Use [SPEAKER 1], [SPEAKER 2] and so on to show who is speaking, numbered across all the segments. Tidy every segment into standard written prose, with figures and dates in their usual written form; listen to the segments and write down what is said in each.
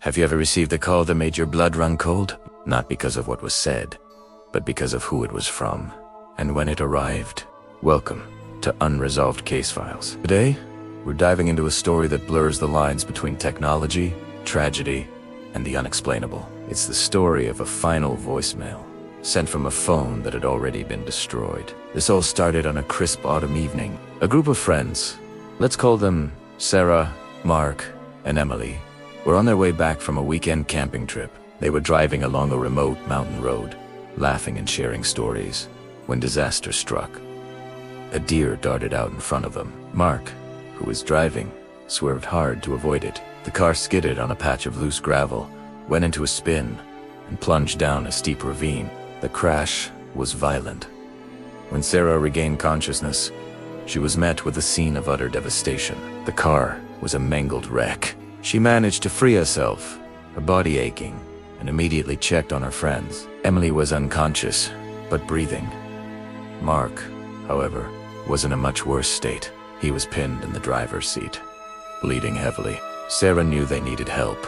[SPEAKER 1] Have you ever received a call that made your blood run cold? Not because of what was said, but because of who it was from. And when it arrived, welcome to Unresolved Casefiles. Today, we're diving into a story that blurs the lines between technology, tragedy, and the unexplainable. It's the story of a final voicemail sent from a phone that had already been destroyed. This all started on a crisp autumn evening. A group of friends, let's call them Sarah, Mark, and Emily, were on their way back from a weekend camping trip. They were driving along a remote mountain road, laughing and sharing stories, when disaster struck. A deer darted out in front of them. Mark, who was driving, swerved hard to avoid it. The car skidded on a patch of loose gravel, went into a spin, and plunged down a steep ravine. The crash was violent. When Sarah regained consciousness, she was met with a scene of utter devastation. The car was a mangled wreck. She managed to free herself, her body aching, and immediately checked on her friends. Emily was unconscious, but breathing. Mark, however, was in a much worse state. He was pinned in the driver's seat, bleeding heavily. Sarah knew they needed help,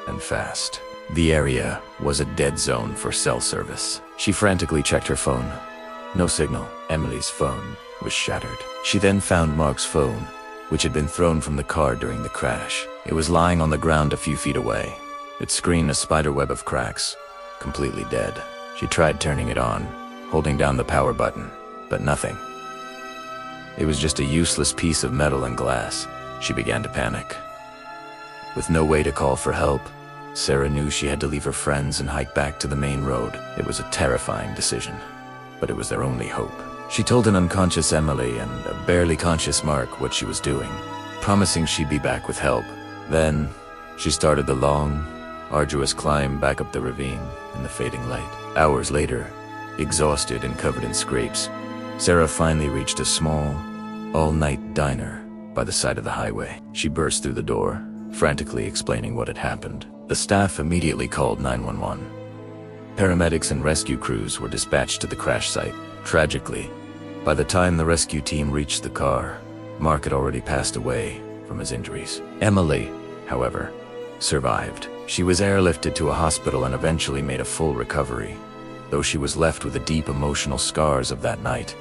[SPEAKER 1] and fast. The area was a dead zone for cell service. She frantically checked her phone. No signal. Emily's phone was shattered. She then found Mark's phone, which had been thrown from the car during the crash. It was lying on the ground a few feet away, its screen a spiderweb of cracks, completely dead. She tried turning it on, holding down the power button, but nothing. It was just a useless piece of metal and glass. She began to panic. With no way to call for help, Sarah knew she had to leave her friends and hike back to the main road. It was a terrifying decision, but it was their only hope. She told an unconscious Emily and a barely conscious Mark what she was doing, promising she'd be back with help. Then, she started the long, arduous climb back up the ravine in the fading light. Hours later, exhausted and covered in scrapes, Sarah finally reached a small, all-night diner by the side of the highway. She burst through the door, frantically explaining what had happened. The staff immediately called 911. Paramedics and rescue crews were dispatched to the crash site. Tragically, by the time the rescue team reached the car, Mark had already passed away from his injuries. Emily, however, survived. She was airlifted to a hospital and eventually made a full recovery, though she was left with the deep emotional scars of that night.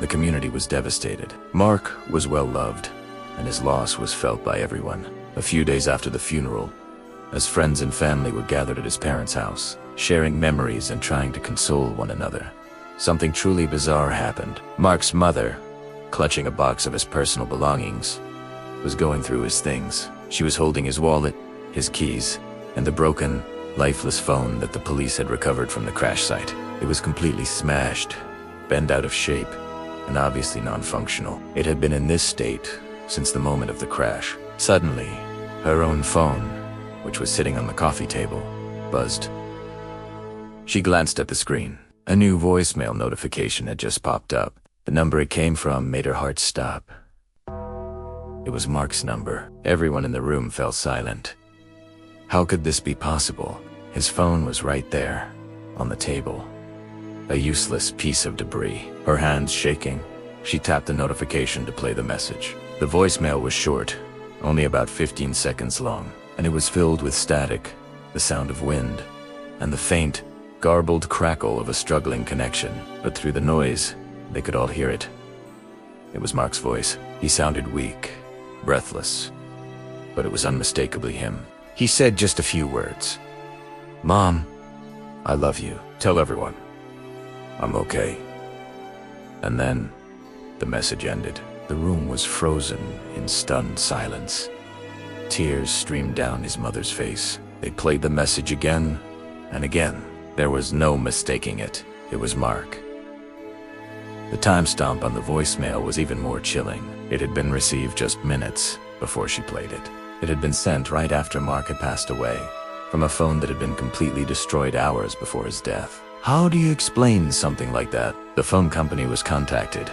[SPEAKER 1] The community was devastated. Mark was well loved, and his loss was felt by everyone. A few days after the funeral, as friends and family were gathered at his parents' house, sharing memories and trying to console one another, something truly bizarre happened. Mark's mother, clutching a box of his personal belongings, was going through his things. She was holding his wallet, his keys, and the broken, lifeless phone that the police had recovered from the crash site. It was completely smashed, bent out of shape, and obviously non-functional. It had been in this state since the moment of the crash. Suddenly, her own phone, which was sitting on the coffee table, buzzed. She glanced at the screen. A new voicemail notification had just popped up. The number it came from made her heart stop. It was Mark's number. Everyone in the room fell silent. How could this be possible? His phone was right there, on the table. A useless piece of debris. Her hands shaking, she tapped the notification to play the message. The voicemail was short, only about 15 seconds long, and it was filled with static, the sound of wind, and the faint, garbled crackle of a struggling connection. But through the noise, they could all hear it. It was Mark's voice. He sounded weak, breathless, but it was unmistakably him. He said just a few words. "Mom, I love you. Tell everyone I'm okay." And then, the message ended. The room was frozen in stunned silence. Tears streamed down his mother's face. They played the message again and again. There was no mistaking it. It was Mark. The timestamp on the voicemail was even more chilling. It had been received just minutes before she played it. It had been sent right after Mark had passed away, from a phone that had been completely destroyed hours before his death. How do you explain something like that? The phone company was contacted.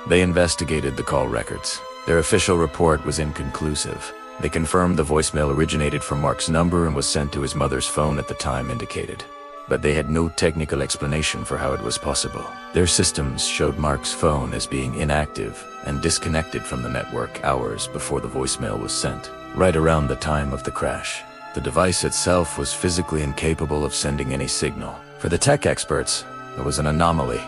[SPEAKER 1] They investigated the call records. Their official report was inconclusive. They confirmed the voicemail originated from Mark's number and was sent to his mother's phone at the time indicated. But they had no technical explanation for how it was possible. Their systems showed Mark's phone as being inactive and disconnected from the network hours before the voicemail was sent. Right around the time of the crash, The device itself was physically incapable of sending any signal. For the tech experts, it was an anomaly,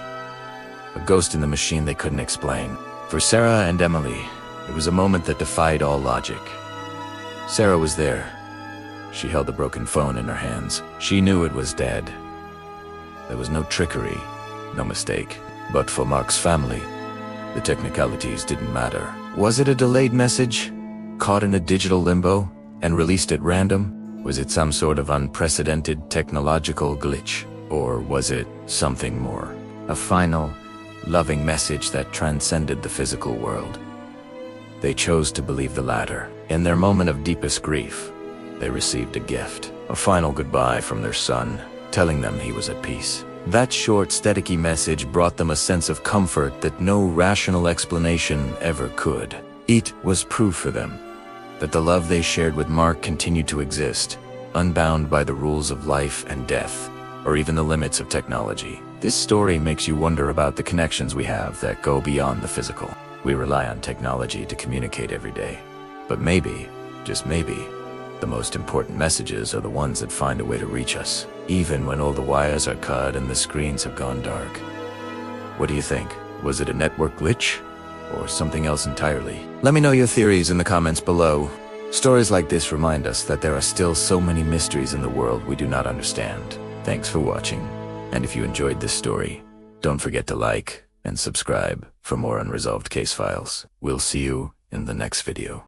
[SPEAKER 1] a ghost in the machine they couldn't explain. For Sarah and Emily, it was a moment that defied all logic. Sarah was there. She held the broken phone in her hands. She knew it was dead. There was no trickery, no mistake. But for Mark's family, the technicalities didn't matter. Was it a delayed message, caught in a digital limbo, and released at random? Was it some sort of unprecedented technological glitch? Or was it something more? A final, loving message that transcended the physical world? They chose to believe the latter. In their moment of deepest grief, they received a gift, a final goodbye from their son, telling them he was at peace. That short, staticky message brought them a sense of comfort that no rational explanation ever could. It was proof for them that the love they shared with Mark continued to exist, unbound by the rules of life and death, or even the limits of technology. This story makes you wonder about the connections we have that go beyond the physical. We rely on technology to communicate every day. But maybe, just maybe, the most important messages are the ones that find a way to reach us, even when all the wires are cut and the screens have gone dark. What do you think? Was it a network glitch? Or something else entirely? Let me know your theories in the comments below. Stories like this remind us that there are still so many mysteries in the world we do not understand. Thanks for watching. And if you enjoyed this story, don't forget to like and subscribe for more Unresolved Case Files. We'll see you in the next video.